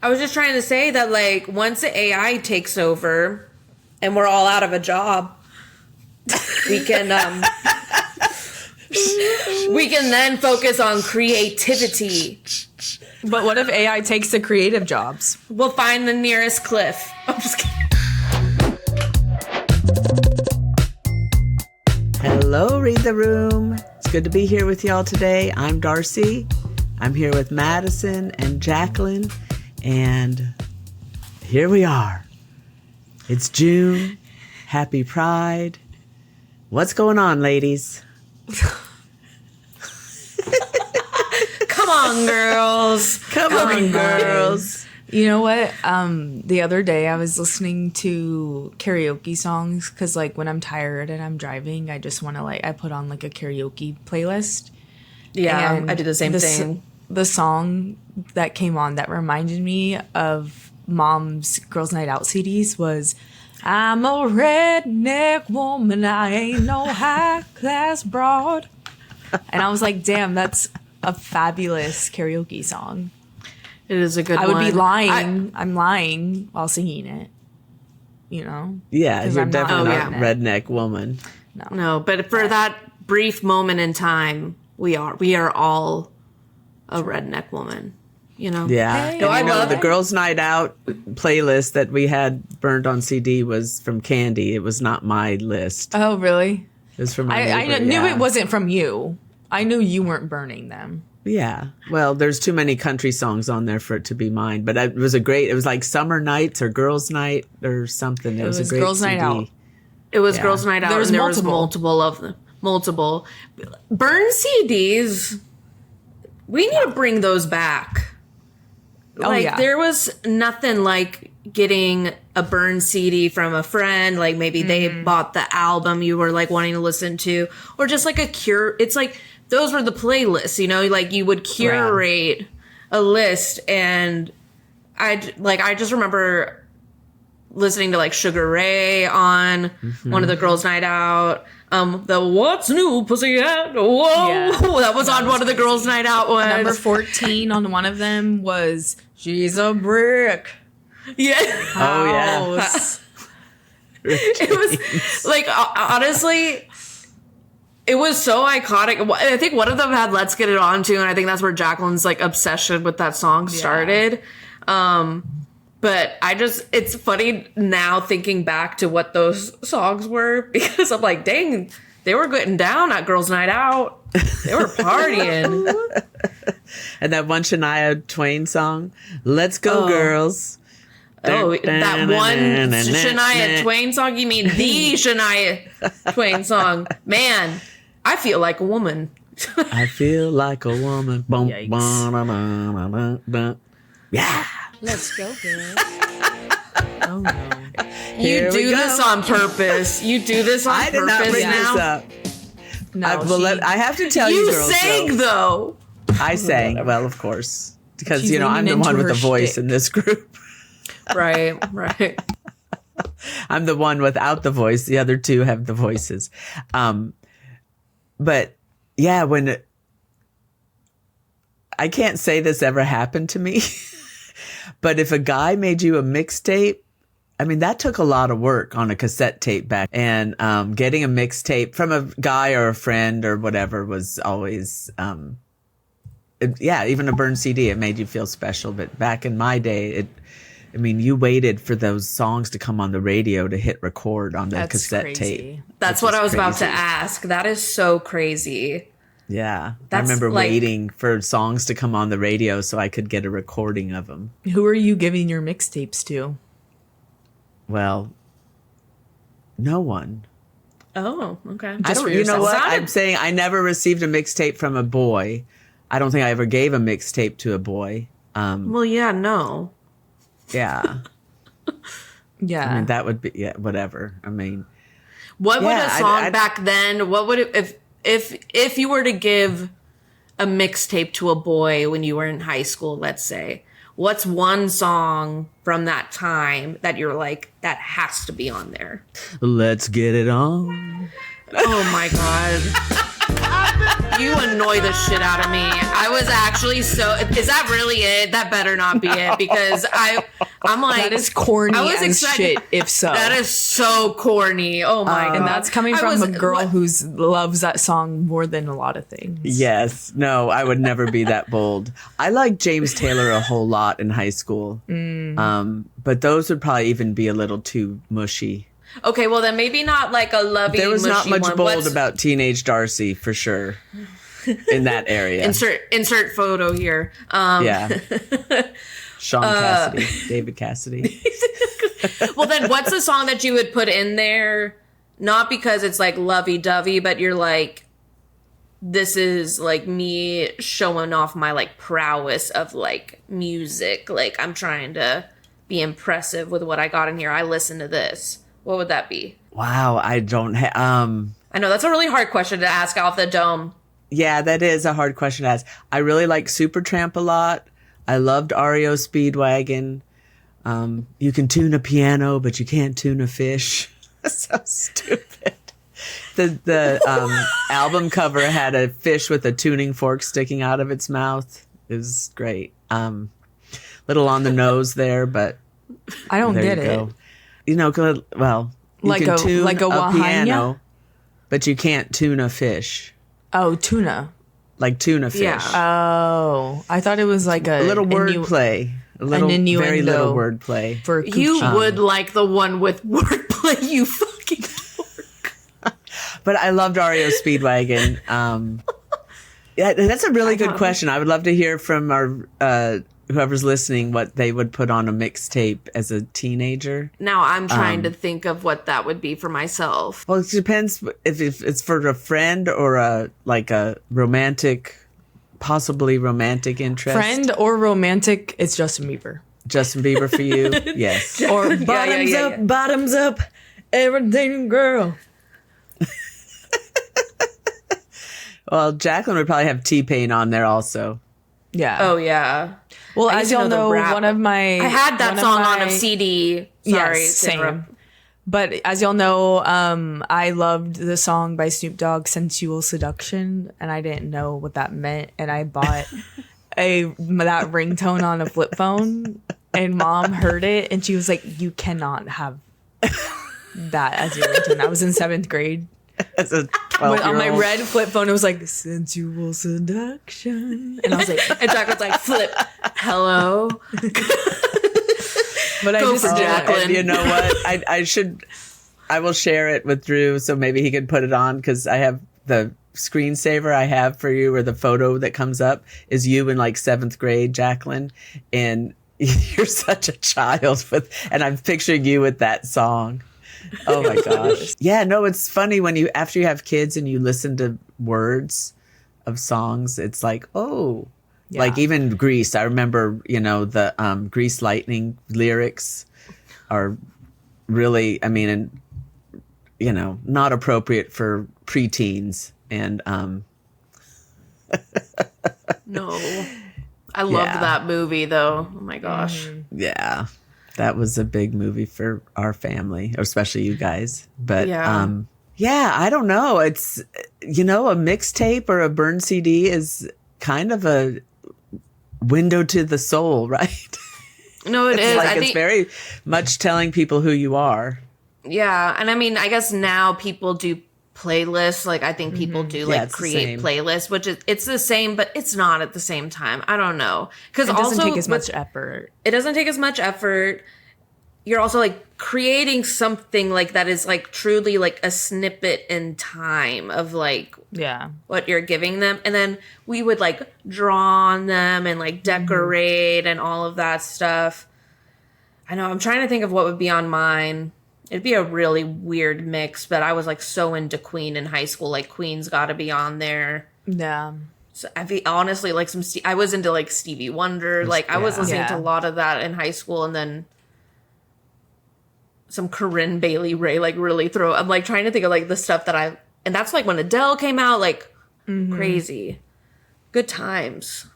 I was just trying to say that, like, once the AI takes over and we're all out of a job, we can then focus on creativity. But what if AI takes the creative jobs? We'll find the nearest cliff. I'm just kidding. Hello, Read the Room. It's good to be here with y'all today. I'm Darcy. I'm here with Madison and Jacquelyn. And here we are. It's June. Happy Pride. What's going on, ladies? Come on, girls. Come on, girls. You know what? The other day I was listening to karaoke songs because, like, when I'm tired and I'm driving, I just want to, like, I put on, like, a karaoke playlist. Yeah, And I did the same thing. The song that came on that reminded me of Mom's Girls Night Out CDs was, I'm a redneck woman, I ain't no high-class broad. And I was like, damn, that's a fabulous karaoke song. It is a good one. I would be lying. I'm lying while singing it. You know? Yeah, you're I'm definitely not not a redneck woman. No, but for that brief moment in time, we are all a redneck woman. You know? Yeah. Hey, And I love the it. Girls Night Out playlist that we had burned on CD was from Candy. It was not my list. Oh, really? It was from my I neighbor, knew yeah. it wasn't from you. I knew you weren't burning them. Yeah. Well, there's too many country songs on there for it to be mine. But it was like Summer Nights or Girls Night or something. It was a great Girls CD. Night Out. It was Yeah. Girls Night Out, There was and there was multiple. multiple of them. Multiple. Burn CDs. We need to bring those back. Oh, Like, yeah. there was nothing like getting a burn CD from a friend. Like, maybe they bought the album you were, like, wanting to listen to. Or just, like, it's like, those were the playlists, you know? Like, you would curate a list. And I just remember listening to, like, Sugar Ray on one of the Girls' Night Out. The What's New Pussycat? Whoa! Yeah. That was on one of the Girls' Night Out ones. Number 14 on one of them was She's a Brick. Yeah. Oh, yeah. House. It was like, honestly, it was so iconic. I think one of them had Let's Get It On too, and I think that's where Jacquelyn's, like, obsession with that song started. But it's funny now thinking back to what those songs were, because I'm like, dang, they were getting down at Girls' Night Out. They were partying. And that one Shania Twain song, Let's Go Girls. Oh, that one Shania Twain song? You mean the Shania Twain song? Man, I feel like a woman. I feel like a woman. Bum, Yikes. ba-da-da-da-da-da. Yeah. Let's go, girl. Oh, no. Here You we do go. this on purpose. You do this on I did not purpose bring now. this up. No, I have to tell you, You girls, sang though. I sang. Well, of course. Because, She's I'm leaning the one into with the her voice shtick. in this group. Right. I'm the one without the voice. The other two have the voices. But yeah, I can't say this ever happened to me, but if a guy made you a mixtape, I mean, that took a lot of work on a cassette tape back. And getting a mixtape from a guy or a friend or whatever was always, even a burn CD, it made you feel special. But back in my day, you waited for those songs to come on the radio to hit record on the That's cassette crazy. tape. That's which what is I was about to crazy. ask. That is so crazy. Yeah. I That's remember like- waiting for songs to come on the radio so I could get a recording of them. Who are you giving your mixtapes to? Well, no one. Oh, okay. I don't, you know what? I'm saying I never received a mixtape from a boy. I don't think I ever gave a mixtape to a boy. Well, yeah, no. Yeah. Yeah. I mean, that would be, whatever. I mean, What would Yeah, a song I- back then? What would it if you were to give a mixtape to a boy when you were in high school? Let's say, what's one song from that time that you're like, that has to be on there? let's get it on. Oh my god! You annoy the shit out of me. I was actually so. Is that really it? That better not be it, because I'm like, that is corny I was as shit. If so, that is so corny. Oh my god! and that's coming from a girl who loves that song more than a lot of things. Yes. No, I would never be that bold. I liked James Taylor a whole lot in high school. But those would probably even be a little too mushy. Okay, well then maybe not like a lovey. There was not mushy much one. bold about teenage Darcy for sure in that area. Insert photo here. Yeah. Sean Cassidy, David Cassidy. Well, then what's the song that you would put in there? Not because it's like lovey-dovey, but you're like, this is like me showing off my like prowess of like music. Like I'm trying to be impressive with what I got in here. I listen to this. What would that be? Wow, I don't have. I know that's a really hard question to ask off the dome. Yeah, that is a hard question to ask. I really like Supertramp a lot. I loved REO Speedwagon. You can tune a piano, but you can't tune a fish. That's so stupid. The album cover had a fish with a tuning fork sticking out of its mouth. It was great. Little on the nose there, but I don't get it. Go. You know, well, you Like can a tune like a wahanya? piano, but you can't tune a fish. Oh, tuna. Like tuna fish. Yeah. Oh, I thought it was like A little wordplay. A little, innuendo very little wordplay. for You coochie. would like the one with wordplay, you fucking dork. But I loved REO Speedwagon. Yeah, that's a really good question. I would love to hear from our whoever's listening what they would put on a mixtape as a teenager. Now I'm trying to think of what that would be for myself. Well, it depends if it's for a friend or a romantic, possibly romantic interest. Friend or romantic, it's Justin Bieber. Justin Bieber for you? Yes. Or yeah. bottoms up, everything, girl. Well, Jacquelyn would probably have T-Pain on there also. Yeah. Oh yeah. Well, I as used to y'all know the know, rap. one of my I had that song on a CD. Sorry, Yes, to interrupt. same. But as y'all know, I loved the song by Snoop Dogg, "Sensual Seduction," and I didn't know what that meant, and I bought that ringtone on a flip phone, and Mom heard it, and she was like, "You cannot have that as your ringtone." I was in 7th grade. As a On my 12-year-old. red flip phone, it was like "Sensual Seduction," and I was like, And Jack was like, flip. Hello. "But I Go just for Jacquelyn. And you know what? I will share it with Drew so maybe he can put it on because I have the screensaver I have for you, or the photo that comes up is you in like 7th grade, Jacquelyn, and you're such a child and I'm picturing you with that song. Oh my gosh. Yeah, no, it's funny when after you have kids and you listen to words of songs, it's like, oh, Yeah. like even Grease. I remember, the Grease Lightning lyrics are really, not appropriate for preteens. And, No. I loved Yeah. that movie though. Oh my gosh. yeah, that was a big movie for our family, especially you guys. But, Yeah. I don't know. It's, a mixtape or a burn CD is kind of a window to the soul, right? No, it is. It's very much telling people who you are. Yeah. And I guess now people do playlists. Like I think people do Yeah, it's the create same. playlists, which it's the same, but it's not at the same time. I don't know. Because it doesn't also take as much effort." it doesn't take as much effort. You're also like creating something like that is like truly like a snippet in time of like Yeah. what you're giving them. And then we would like draw on them and like decorate and all of that stuff. I know I'm trying to think of what would be on mine. It'd be a really weird mix, but I was like so into Queen in high school. Like Queen's got to be on there. Yeah. So honestly, like I was into like Stevie Wonder. Like I was listening to a Yeah. lot of that in high school, and then some Corinne Bailey Rae. Like really I'm like trying to think of like the stuff that and that's like when Adele came out. Like crazy, good times.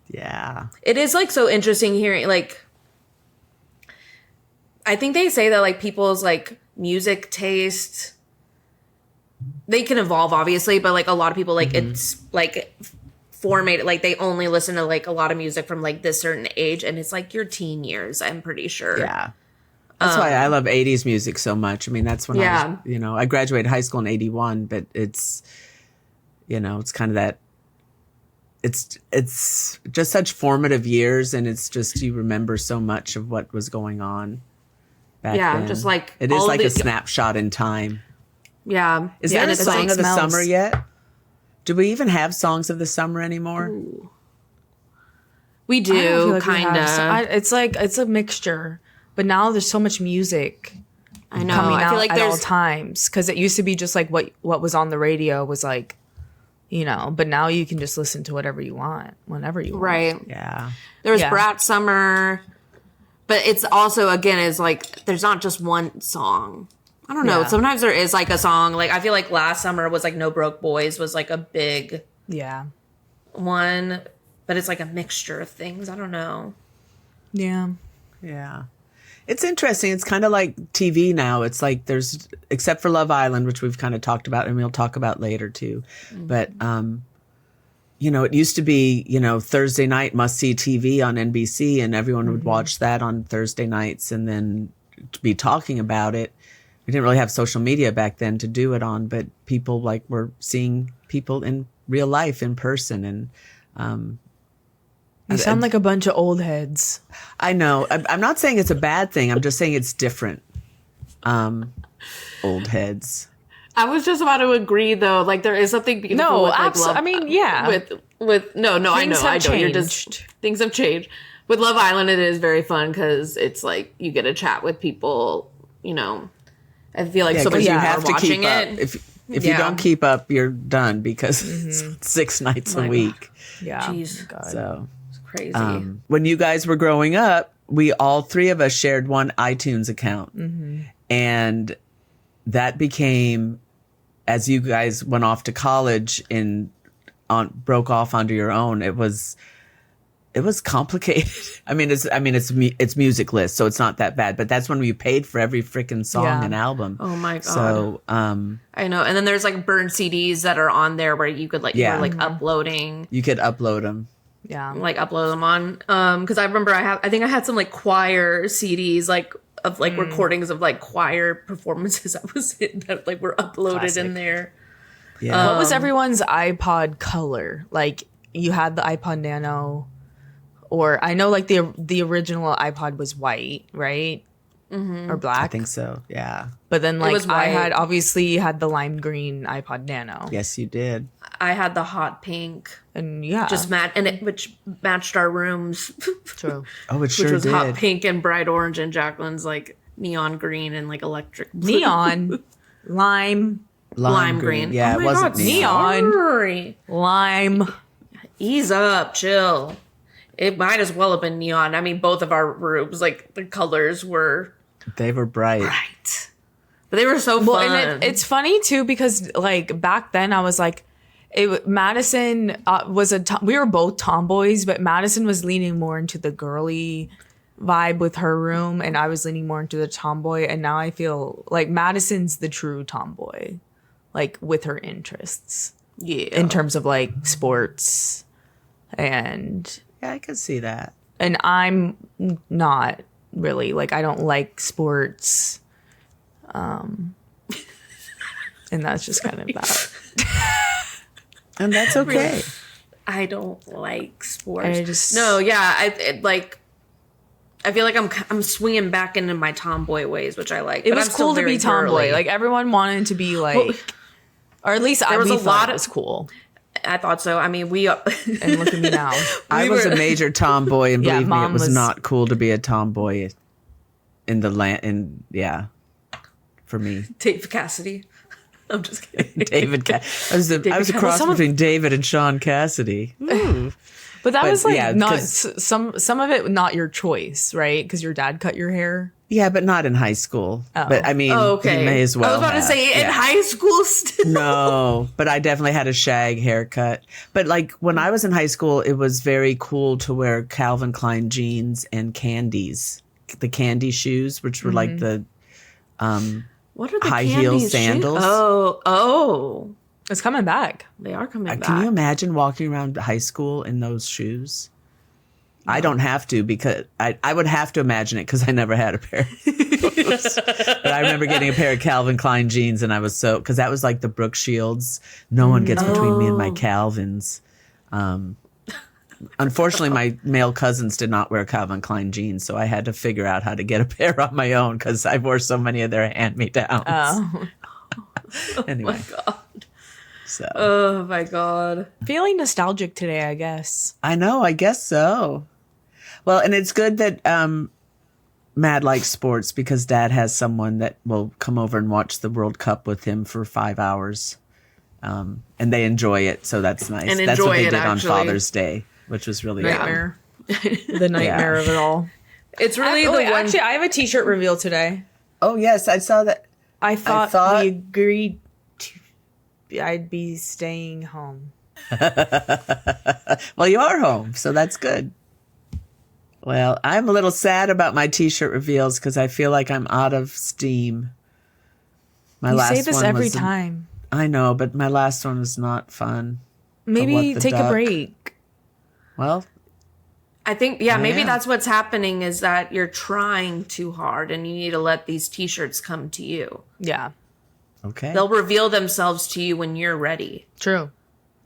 Yeah. It is like so interesting hearing like. I think they say that like people's like music taste they can evolve obviously, but like a lot of people like it's like formatted, like they only listen to like a lot of music from like this certain age, and it's like your teen years, I'm pretty sure. Yeah. That's why I love 80s music so much. I mean, that's when I was, you know, I graduated high school in 81, but it's, you know, it's kind of that, it's just such formative years, and it's just, you remember so much of what was going on back then. Just like it is like a snapshot in time. Yeah. Is there a and song like of the smells. summer yet? Do we even have songs of the summer anymore? Ooh. We I don't feel do, like we kind have- of. It's like, it's a mixture. But now there's so much music I know. coming I out feel like at all there's times. Because it used to be just like what was on the radio was like, you know. But now you can just listen to whatever you want, whenever you want. right. Yeah. There was Yeah. Brat Summer, but it's also again is like there's not just one song. I don't know. Yeah. Sometimes there is like a song. Like I feel like last summer was like No Broke Boys was like a big Yeah. one, but it's like a mixture of things. I don't know. Yeah. Yeah. It's interesting. It's kind of like TV now. It's like there's, except for Love Island, which we've kind of talked about and we'll talk about later too. But, you know, it used to be, you know, Thursday night must see TV on NBC, and everyone would watch that on Thursday nights and then be talking about it. We didn't really have social media back then to do it on, but people like were seeing people in real life in person. And, You sound like a bunch of old heads. I know. I'm not saying it's a bad thing. I'm just saying it's different. Old heads. I was just about to agree though. Like there is something beautiful No, with like Love. I mean, yeah. With no, I Things know, have I know. You're changed. just things have changed. With Love Island, it is very fun because it's like you get to chat with people. You know, I feel like so many you people have are to watching keep up. it. If you don't keep up, you're done because it's 6 nights a week. Yeah. Jeez. God. So It's crazy. when you guys were growing up, we all three of us shared one iTunes account, and that became, as you guys went off to college and broke off onto your own. It was complicated. It's music list, so it's not that bad. But that's when we paid for every freaking song Yeah. and album. Oh my God. So I know. And then there's like burn CDs that are on there where you could like Yeah. you were like uploading. you could upload them. Yeah. Like upload them on because I remember I think I had some like choir CDs like of like recordings of like choir performances I was in that like were uploaded Classic. in there. Yeah. What was everyone's iPod color? Like you had the iPod Nano, or I know like the original iPod was white, right? Or black. I think so. Yeah. But then like was I had white. obviously had the lime green iPod Nano. Yes, you did. I had the hot pink, And yeah. just which matched our rooms, true. Oh, it which sure was did. hot pink and bright orange, and Jacquelyn's like neon green and like electric blue. Neon. Lime. lime green. Yeah, Oh it my wasn't God, neon. sorry. Lime. Ease up, chill. It might as well have been neon. I mean, both of our rooms, like the colors were They were bright. bright, but they were so Well, fun. and it's funny too because like back then I was like, Madison we were both tomboys, but Madison was leaning more into the girly vibe with her room, and I was leaning more into the tomboy. And now I feel like Madison's the true tomboy, like with her interests yeah. in terms of like sports, and Yeah, I could see that. I'm not really like I don't like sports, and that's just kind of that. And that's okay. I don't like sports. I just- no, yeah. I feel like I'm swinging back into my tomboy ways, which I like. It but was I'm still cool to very be tomboy. girly. Like everyone wanted to be like, or at least there was we a thought lot it of- was cool. I thought so. I mean, we And look at me now. I was were- a major tomboy, and Yeah, believe me, it Mom was was- not cool to be a tomboy in the land. And yeah, for me, Dave Cassidy. I'm just kidding. David. I was a cross some of- between David and Sean Cassidy. Ooh. But that But, was like yeah, not 'cause- some of it not your choice, right? Because your dad cut your hair. Yeah, but not in high school. But I mean, Oh, okay. you may as well. I was about to have. say in Yeah. high school still. No, but I definitely had a shag haircut. But like when I was in high school, it was very cool to wear Calvin Klein jeans and candies, the candy shoes, which were like the What are the high heel candies sandals. Oh. It's coming back. They are coming back. Can you imagine walking around high school in those shoes? No. I don't have to because I would have to imagine it because I never had a pair of those. But I remember getting a pair of Calvin Klein jeans and I was because that was like the Brooke Shields. No one gets between me and my Calvins. Unfortunately, my male cousins did not wear Calvin Klein jeans, so I had to figure out how to get a pair on my own because I wore so many of their hand-me-downs. Oh. Anyway. Oh, my God. So. Oh, my God. Feeling nostalgic today, I guess. I know, I guess so. Well, and it's good that Mad likes sports because Dad has someone that will come over and watch the World Cup with him for 5 hours. And they enjoy it, so that's nice. And that's what they enjoy it, did actually. on Father's Day, which was really Nightmare. The nightmare of it all. It's really Actually, I have a t-shirt reveal today. Oh, yes, I saw that. I thought we agreed I'd be staying home. Well, you are home, so that's good. Well, I'm a little sad about my t-shirt reveals because I feel like I'm out of steam. You say this every time. I know, but my last one was not fun. Maybe take a break. Well, I think, maybe that's what's happening is that you're trying too hard and you need to let these t-shirts come to you. Yeah. okay. They'll reveal themselves to you when you're ready. True.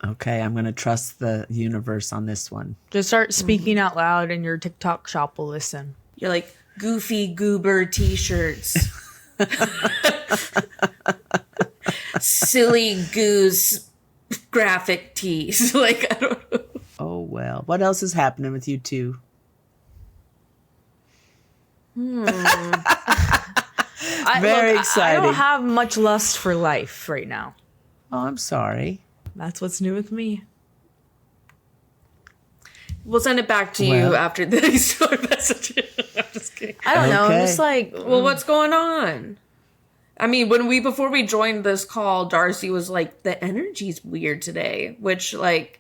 Okay, I'm going to trust the universe on this one. Just start speaking out loud and your TikTok shop will listen. You're like, goofy goober t-shirts. Silly goose graphic tees. Like, I don't know. Oh, well. What else is happening with you two? Very exciting. I don't have much lust for life right now. Oh, I'm sorry. That's what's new with me. We'll send it back to you after these short messages. I'm just kidding. I don't know. I'm Okay. just like, Well, what's going on? I mean, before we joined this call, Darcy was like, the energy's weird today, which like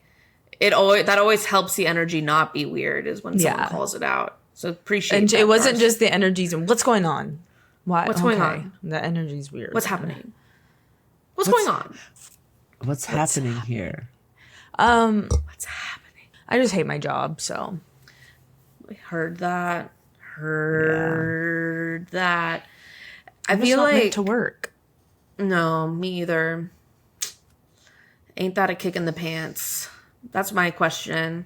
that always helps the energy not be weird is when someone calls it out. So appreciate and that, it wasn't Darcy. just the energies and what's going on. Why? What's going on? The energy's weird. What's happening? What's going on? What's happening here? What's happening? I just hate my job, so. I heard that. That. I I'm just feel not meant like to work. no, me either. Ain't that a kick in the pants? That's my question.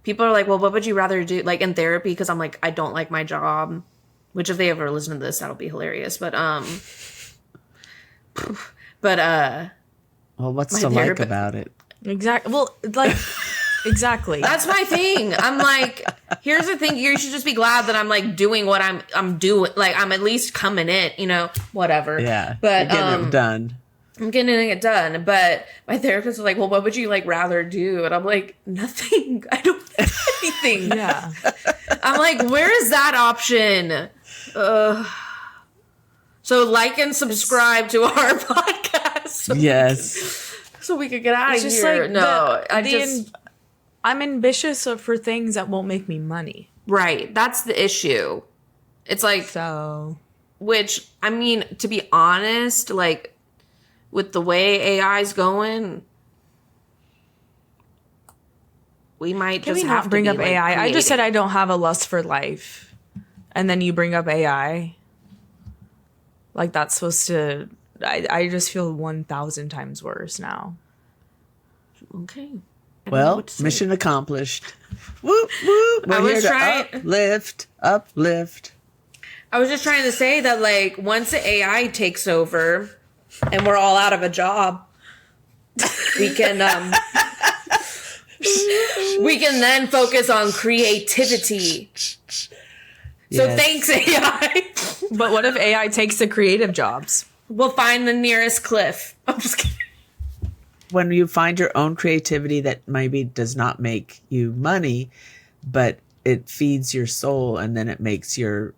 People are like, well, what would you rather do? Like in therapy, because I'm like, I don't like my job. Which if they ever listen to this, that'll be hilarious. But Well, what's My to like therapist- about it? Exactly. Well, like, exactly. that's my thing. I'm like, here's the thing. You should just be glad that I'm like doing what I'm doing. Like I'm at least coming in, whatever. Yeah. But you're getting it done. I'm getting it done. But my therapist was like, well, what would you like rather do? And I'm like, nothing. I don't do anything. Yeah. I'm like, where is that option? So like and subscribe to our podcast. Yes. So we could get out of It's just here. like No, I'm ambitious for things that won't make me money. right. That's the issue. It's like, So. which, I mean, to be honest, like with the way AI's going, we might Can just we have not to bring be, up like, AI? I just said creative. I don't have a lust for life. And then you bring up AI. Like that's supposed to. I just feel 1,000 times worse now. Okay. I don't know Well, what to say. mission accomplished. Whoop, whoop. We're I was here to trying- uplift. I was just trying to say that, like, once the AI takes over and we're all out of a job, we can then focus on creativity. So Yes. thanks, AI. But what if AI takes the creative jobs? We'll find the nearest cliff. I'm just kidding. When you find your own creativity that maybe does not make you money, but it feeds your soul and then it makes your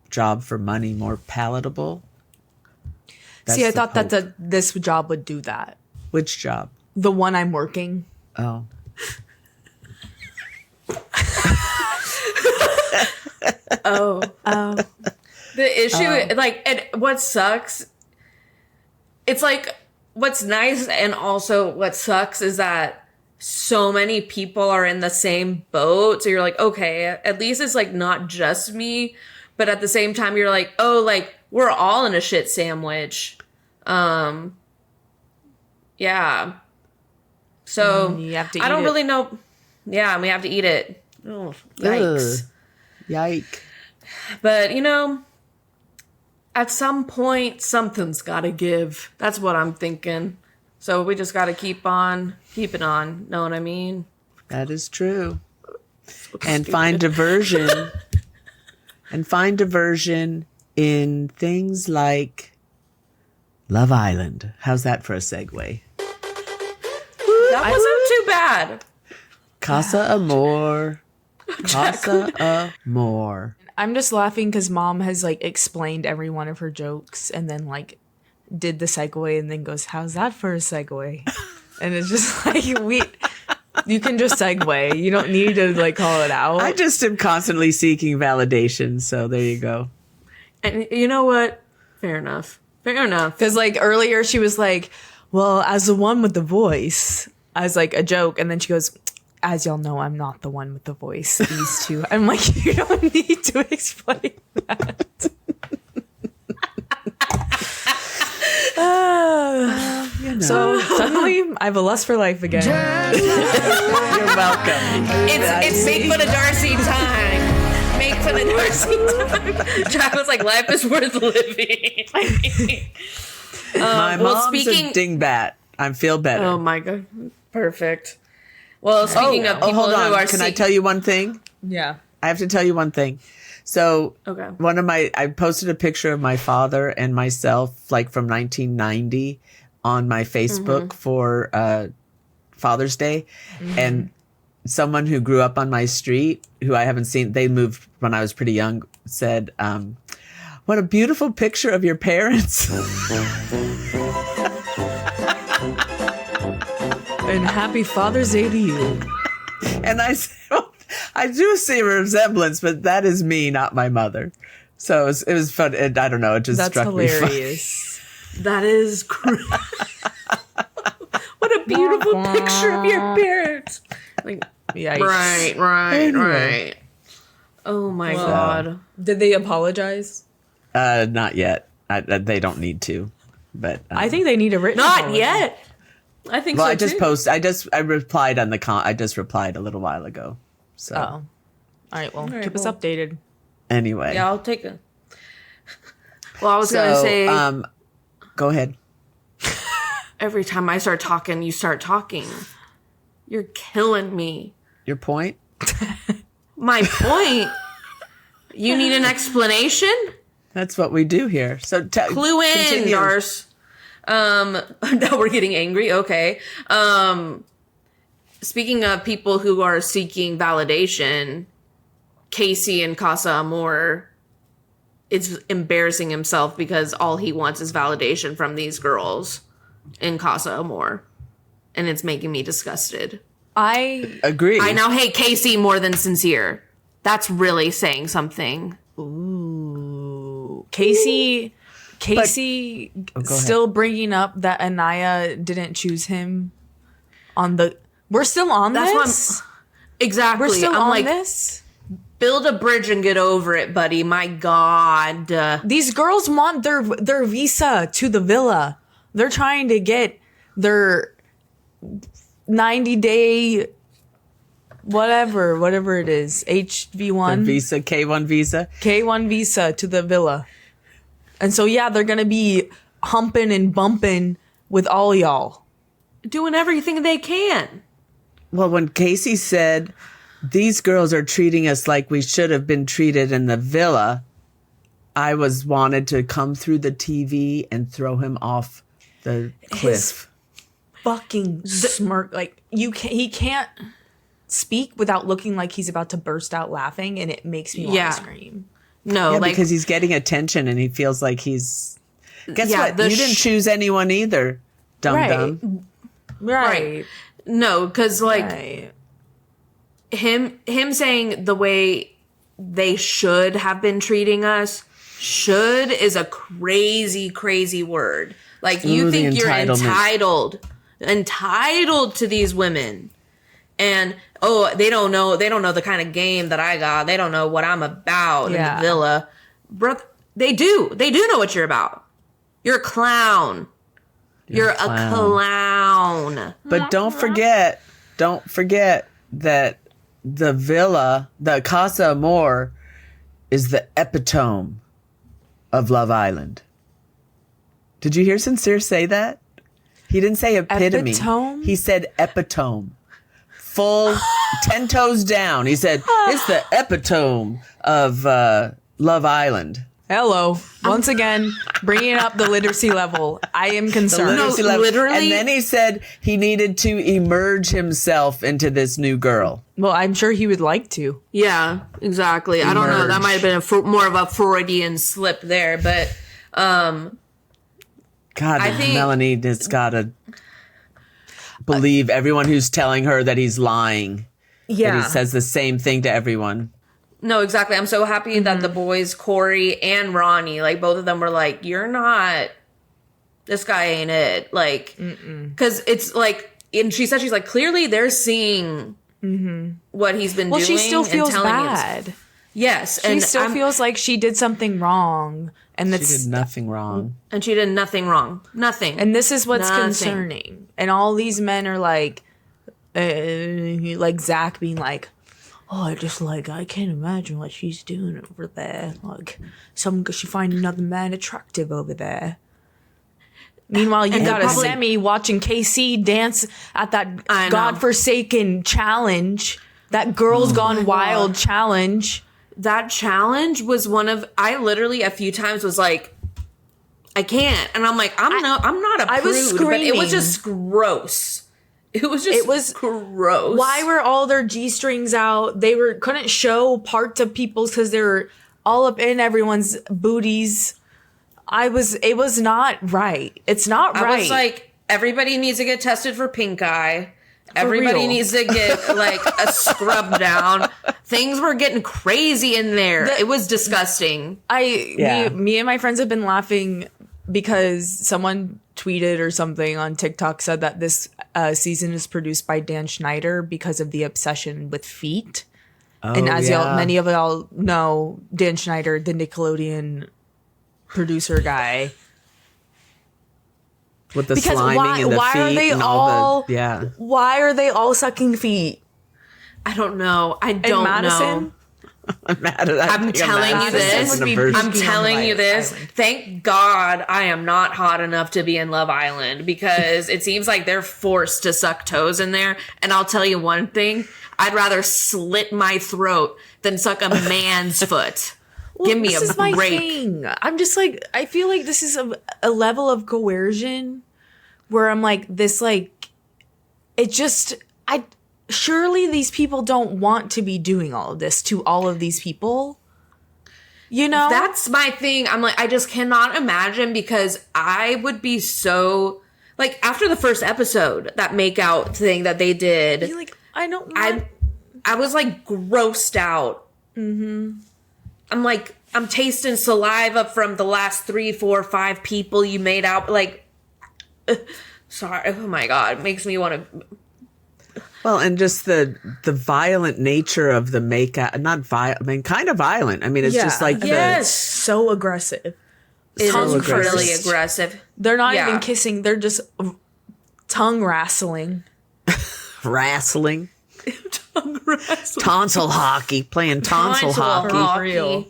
job for money more palatable. That's See, I the thought that hope. this job would do that. Which job? The one I'm working. Oh. Oh. The issue, like, and what sucks, it's like, what's nice and also what sucks is that so many people are in the same boat. So you're like, okay, at least it's like not just me. But at the same time, you're like, oh, like, we're all in a shit sandwich. Yeah. So you have to I don't eat really know. Yeah, and we have to eat it. Oh, yikes. Ugh. Yike. But, you know, at some point, something's got to give. That's what I'm thinking. So we just got to keep on keeping on. Know what I mean? That is true. And find diversion. And find diversion in things like Love Island. How's that for a segue? That wasn't too bad. Casa Amor. Casa Amor. I'm just laughing because Mom has like explained every one of her jokes and then like did the segue and then goes, "How's that for a segue?" And it's just like you can just segue. You don't need to like call it out. I just am constantly seeking validation, so there you go. And you know what? Fair enough. Fair enough. Because like earlier she was like, "Well, as the one with the voice," as like a joke, and then she goes, "As y'all know, I'm not the one with the voice. These two." I'm like, you don't need to explain that. You know. So suddenly, I have a lust for life again. You're welcome. It's make fun of Darcy time. Make fun of Darcy time. Jacquelyn's like, life is worth living. My mom's a dingbat. I feel better. Oh my god. Perfect. Well, speaking of people hold on. who are Can I tell you one thing? Yeah. I have to tell you one thing. So Okay. I posted a picture of my father and myself like from 1990 on my Facebook for Father's Day. And someone who grew up on my street, who I haven't seen, they moved when I was pretty young, said, "What a beautiful picture of your parents." And happy Father's Day to you. And I said, well, I do see a resemblance, but that is me, not my mother. So it was fun. I don't know. It just That's struck me funny. hilarious. That is great. What a beautiful picture of your parents. Like, Yikes. right. Oh my god. Did they apologize? Not yet. They don't need to. But I think they need a written Not apology. yet. I think well, so I just too. posted. I replied on the I just replied a little while ago. So Oh. All right, well, right, keep us well. updated. anyway, Yeah, I'll take a. Well, I was gonna say go ahead. every time I start talking, you start talking. You're killing me. Your point. My point. You need an explanation? That's what we do here. So Clue in, continue. Darce. Now we're getting angry. Okay. Speaking of people who are seeking validation, Casey in Casa Amor is embarrassing himself because all he wants is validation from these girls in Casa Amor. And it's making me disgusted. I Agree. I now hate Casey more than Sincere. That's really saying something. Casey go still bringing up that Anaya didn't choose him on the. We're still on That's this. what exactly. We're still I'm on like, this. build a bridge and get over it, buddy. My God. These girls want their visa to the villa. They're trying to get their 90-day whatever it is, HV1 visa, K1 visa. K1 visa to the villa. And so yeah, they're going to be humping and bumping with all y'all. Doing everything they can. Well, when Casey said these girls are treating us like we should have been treated in the villa, I wanted to come through the TV and throw him off the cliff. Fucking smirk, like he can't speak without looking like he's about to burst out laughing, and it makes me want to scream. No, Yeah, like because he's getting attention and he feels like he's. Guess Yeah, what? the You didn't choose anyone either, dum-dum. Right. no, because like Right. him saying the way they should have been treating us Should is a crazy, crazy word. Like, you Ooh, think the you're entitlement. entitled to these women. And, they don't know the kind of game that I got. They don't know what I'm about in the villa. Brother, they do know what you're about. You're a clown. You're a clown. But don't forget that the villa, the Casa Amor, is the epitome of Love Island. Did you hear Sincere say that? He didn't say epitome. Epitome? He said epitome. Full 10 toes down. He said, it's the epitome of Love Island. Hello. Once again, bringing up the literacy level. I am concerned. Literacy No, level. literally- And then he said he needed to emerge himself into this new girl. Well, I'm sure he would like to. Yeah, exactly. I don't know. That Emerge. might have been more of a Freudian slip there, but God, I think- Melanie has got to believe everyone who's telling her that he's lying. yeah. That he says the same thing to everyone. No, exactly. I'm so happy that the boys, Corey and Ronnie, like both of them were like, you're not, this guy ain't it. Like, because it's like, and she said, she's like, clearly they're seeing what he's been Well, doing. she still and feels telling us. bad. Yes. She still feels like she did something wrong. And She that's did nothing wrong. and she did nothing wrong. Nothing. and this is what's Nothing. concerning. And all these men are like Zach being like, oh, I can't imagine what she's doing over there. Like, she find another man attractive over there. Meanwhile, you And got a probably- Semi watching KC dance at that I know. godforsaken challenge, that Girls Gone Wild challenge. That challenge was one of, I literally a few times was like, I can't. And I'm like, I'm not a I prude, was but it was screaming. just gross. It was just gross. Why were all their G-strings out? They couldn't show parts of people's because they were all up in everyone's booties. It was not right. It's not right. I was like, everybody needs to get tested for pink eye. Everybody real. needs to get like a scrub down. Things were getting crazy in there. It was disgusting. Me and my friends have been laughing because someone tweeted or something on TikTok said that this season is produced by Dan Schneider because of the obsession with feet. And as many of y'all know, Dan Schneider, the Nickelodeon producer guy. With the Because sliming and the why feet are they and all the, yeah. Why are they all sucking feet? I don't know. I In don't Madison? know. I'm mad at that. I'm telling you this. I'm telling you this. Thank God I am not hot enough to be in Love Island because it seems like they're forced to suck toes in there. And I'll tell you one thing. I'd rather slit my throat than suck a man's foot. Give me this a is my break. thing. I'm just like, I feel like this is a level of coercion where I'm like, surely these people don't want to be doing all of this to all of these people. You know? That's my thing. I'm like, I just cannot imagine because I would be so, like, after the first episode, that makeout thing that they did. You're like, I don't want. I was like grossed out. Mm-hmm. I'm like, I'm tasting saliva from the last 3, 4, 5 people you made out. Like, sorry. Oh my God. It makes me want to. Well, and just the violent nature of the makeup, not violent, I mean, kind of violent. I mean, it's just like so aggressive. It So is aggressive. really aggressive. They're not Yeah. even kissing. They're just tongue wrestling. wrestling. Tonsil hockey, playing tonsil hockey. For real.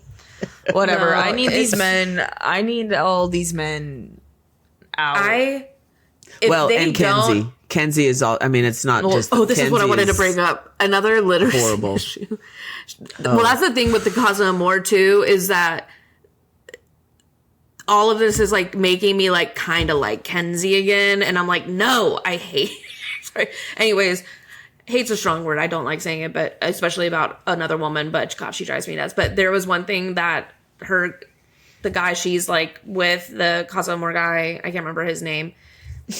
Whatever. No, I need these it's- men. I need all these men out. If Well, they and Kenzie. don't- Kenzie is all, I mean, it's not just. this is what I wanted to bring up. Another literacy Horrible. issue. Well, that's the thing with the Casa Amor too, is that all of this is like making me like kind of like Kenzie again. And I'm like, no, I hate Sorry. Anyways, hate's a strong word. I don't like saying it, but especially about another woman, but God, she drives me nuts. But there was one thing that the guy she's like with, the Casa Amor guy, I can't remember his name.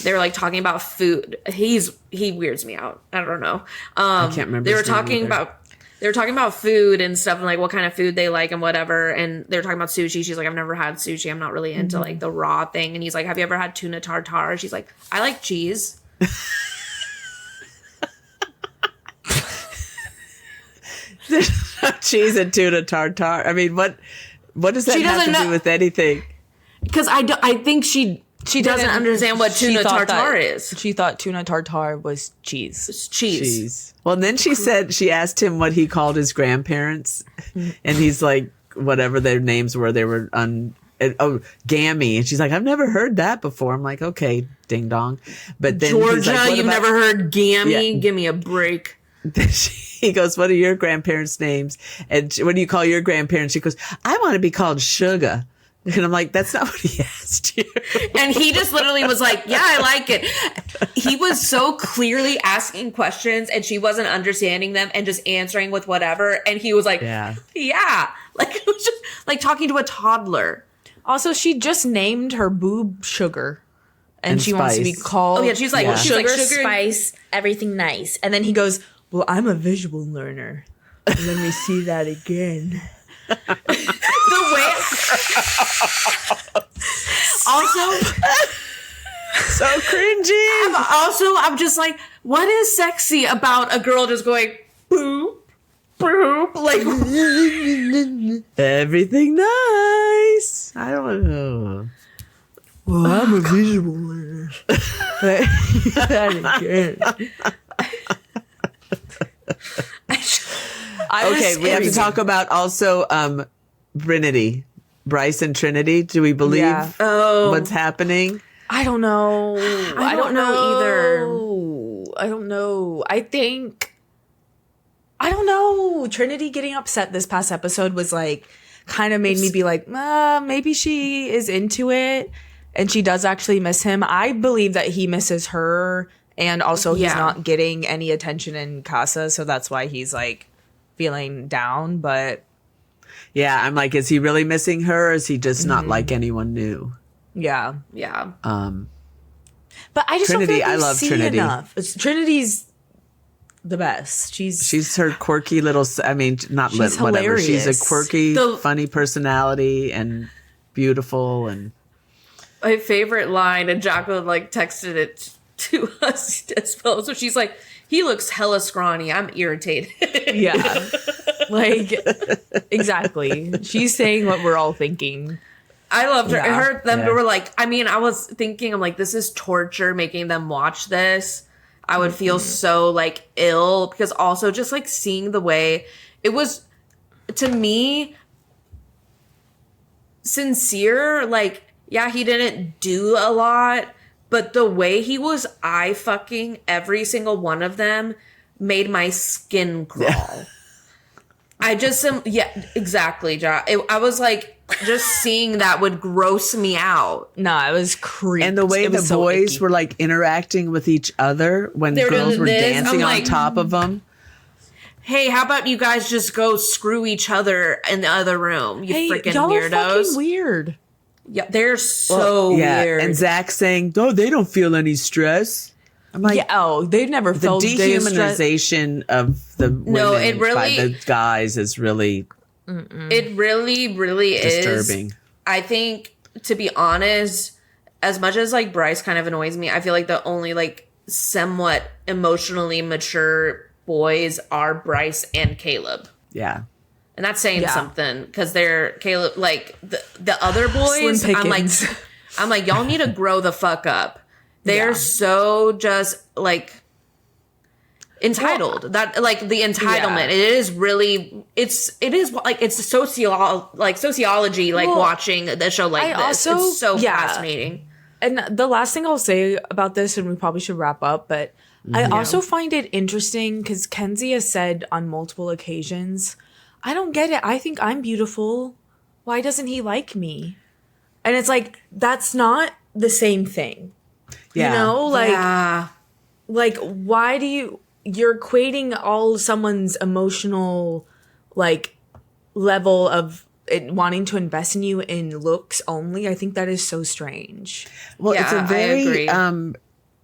They were like talking about food. He weirds me out. I don't know. I can't remember. They were his name talking either. about they were talking about food and stuff and like what kind of food they like and whatever. And they were talking about sushi. She's like, I've never had sushi. I'm not really into like the raw thing. And he's like, have you ever had tuna tartare? She's like, I like cheese. There's no cheese and tuna tartare. I mean, what does that have to do with anything? Because I think she doesn't understand what tuna tartare is. She thought tuna tartare was cheese. It's cheese. Well, and then she asked him what he called his grandparents. And he's like, whatever their names were, they were Gammy. And she's like, I've never heard that before. I'm like, okay, ding dong. But then Georgia, like, you've never heard Gammy? Yeah. Give me a break. He goes, what are your grandparents' names? And what do you call your grandparents? She goes, I want to be called Sugar. And I'm like, that's not what he asked you. And he just literally was like, yeah, I like it. He was so clearly asking questions and she wasn't understanding them and just answering with whatever. And he was like, yeah. Like, it was just like talking to a toddler. Also, she just named her boob Sugar. And she wants to be called. Oh, yeah. She's like, sugar, spice, everything nice. And then he goes, well, I'm a visual learner. Let me see that again. The way. Also, so cringy. I'm just like, what is sexy about a girl just going boop, boop, like everything nice? I don't know. Well, I'm a visual learner. That again. Okay, we have to talk about also Trinity. Bryce and Trinity. Do we believe what's happening? I don't know. I don't know either. I don't know. I don't know. Trinity getting upset this past episode was like kind of made me be like, maybe she is into it and she does actually miss him. I believe that he misses her and also he's not getting any attention in Casa, so that's why he's like feeling down. But yeah, I'm like, is he really missing her or is he just not like anyone new? Yeah. But I just Trinity, don't feel like I love Trinity. Enough. Trinity's the best. She's her quirky little. I mean, not she's whatever. Hilarious. She's a quirky, funny personality and beautiful. And my favorite line, and Jacquelyn like texted it to us as well. So she's like, "He looks hella scrawny. I'm irritated." Yeah, like exactly. She's saying what we're all thinking. I loved her. I heard them were like, I mean, I was thinking, I'm like, this is torture making them watch this. I would feel so like ill because also just like seeing the way it was to me sincere. Like, yeah, he didn't do a lot, but the way he was eye fucking every single one of them made my skin crawl. Yeah. I just am, exactly, I was like, just seeing that would gross me out. No, it was creepy. And the way the boys were like interacting with each other when the girls were dancing on top of them. Hey, how about you guys just go screw each other in the other room? You freaking y'all weirdos. Are fucking weird. Yeah, they're so weird. And Zach saying, "Oh, they don't feel any stress." I'm like, they've never felt the dehumanization of the women by the guys is really. It really, really disturbing. I think, to be honest, as much as like Bryce kind of annoys me, I feel like the only like somewhat emotionally mature boys are Bryce and Caleb. Yeah. And that's saying something because they're Caleb, like the other boys. I'm like, y'all need to grow the fuck up. They're so just like entitled. That like the entitlement. It is really. It is like it's sociology. Like watching a show like this. It's so fascinating. And the last thing I'll say about this, and we probably should wrap up, but I also find it interesting because Kenzie has said on multiple occasions, I don't get it. I think I'm beautiful. Why doesn't he like me? And it's like, that's not the same thing. Yeah. You know, like why do you're equating all someone's emotional, like, level of wanting to invest in you in looks only? I think that is so strange. Well, it's a very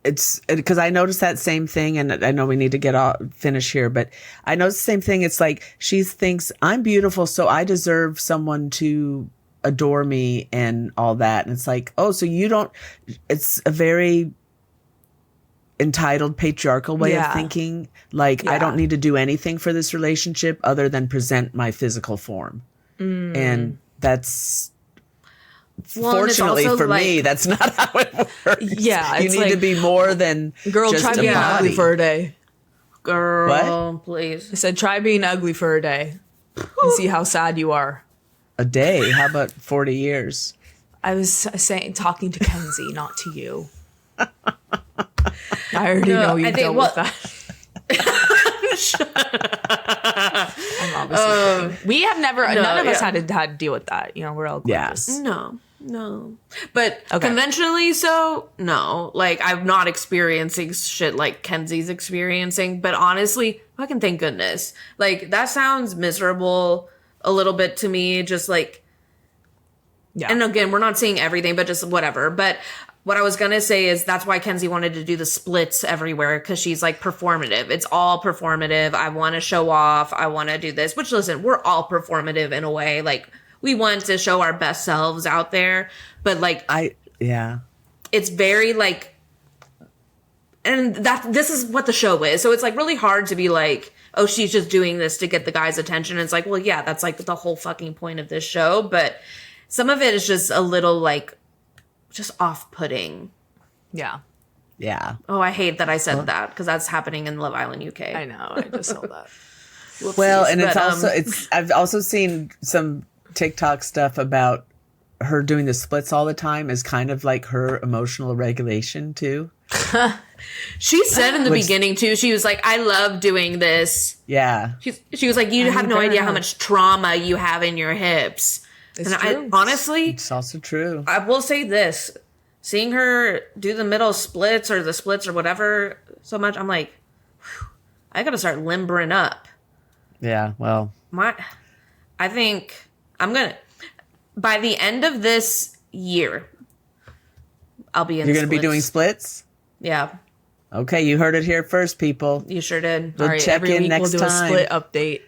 it's because I noticed that same thing, and I know we need to finish here, but I noticed the same thing. It's like she thinks I'm beautiful, so I deserve someone to adore me and all that. And it's like, oh, so you don't, it's a very entitled patriarchal way of thinking. Like, I don't need to do anything for this relationship other than present my physical form. And that's, fortunately for me, that's not how it works. Yeah. You need to be more than girl, just try a being body. ugly for a day. Girl, What? please. I said, try being ugly for a day and see how sad you are. A day? How about 40 years? I was saying, talking to Kenzie, not to you. I already know you dealt with that. I'm obviously we have never, none of us had to deal with that. You know, we're all gorgeous. No. But conventionally so, no. Like, I'm not experiencing shit like Kenzie's experiencing. But honestly, fucking thank goodness. Like, that sounds miserable a little bit to me. Just like, and again, we're not seeing everything, but just whatever. But what I was going to say is that's why Kenzie wanted to do the splits everywhere, because she's like performative. It's all performative. I want to show off. I want to do this. Which, listen, we're all performative in a way. Like, we want to show our best selves out there. But like, it's very like, and this is what the show is. So it's like really hard to be like, oh, she's just doing this to get the guy's attention. And it's like, well, yeah, that's like the whole fucking point of this show. But some of it is just a little like, just off-putting. Yeah. Oh, I hate that I said that, because that's happening in Love Island UK. I know. I just saw that. Whoopsies. Well, and I've also seen some TikTok stuff about her doing the splits all the time as kind of like her emotional regulation too. She said in the beginning too, she was like, I love doing this. Yeah. She was like, you have no idea how much trauma you have in your hips. It's and true. Honestly, It's also true. I will say this. Seeing her do the middle splits or the splits or whatever so much, I'm like, whew, I gotta start limbering up. Yeah, well. I think I'm gonna, by the end of this year, I'll be in You're gonna be doing splits? Yeah. Okay, you heard it here first, people. You sure did. We'll check every in week next we'll do time. a split update.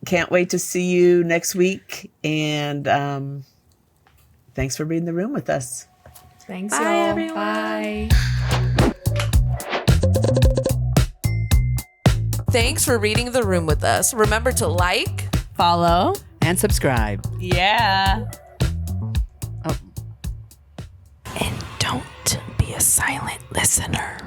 Can't wait to see you next week. And thanks for being in the room with us. Thanks, Bye, y'all. everyone. Bye. Thanks for reading the room with us. Remember to like, Follow. And subscribe. Yeah. Oh. And don't be a silent listener.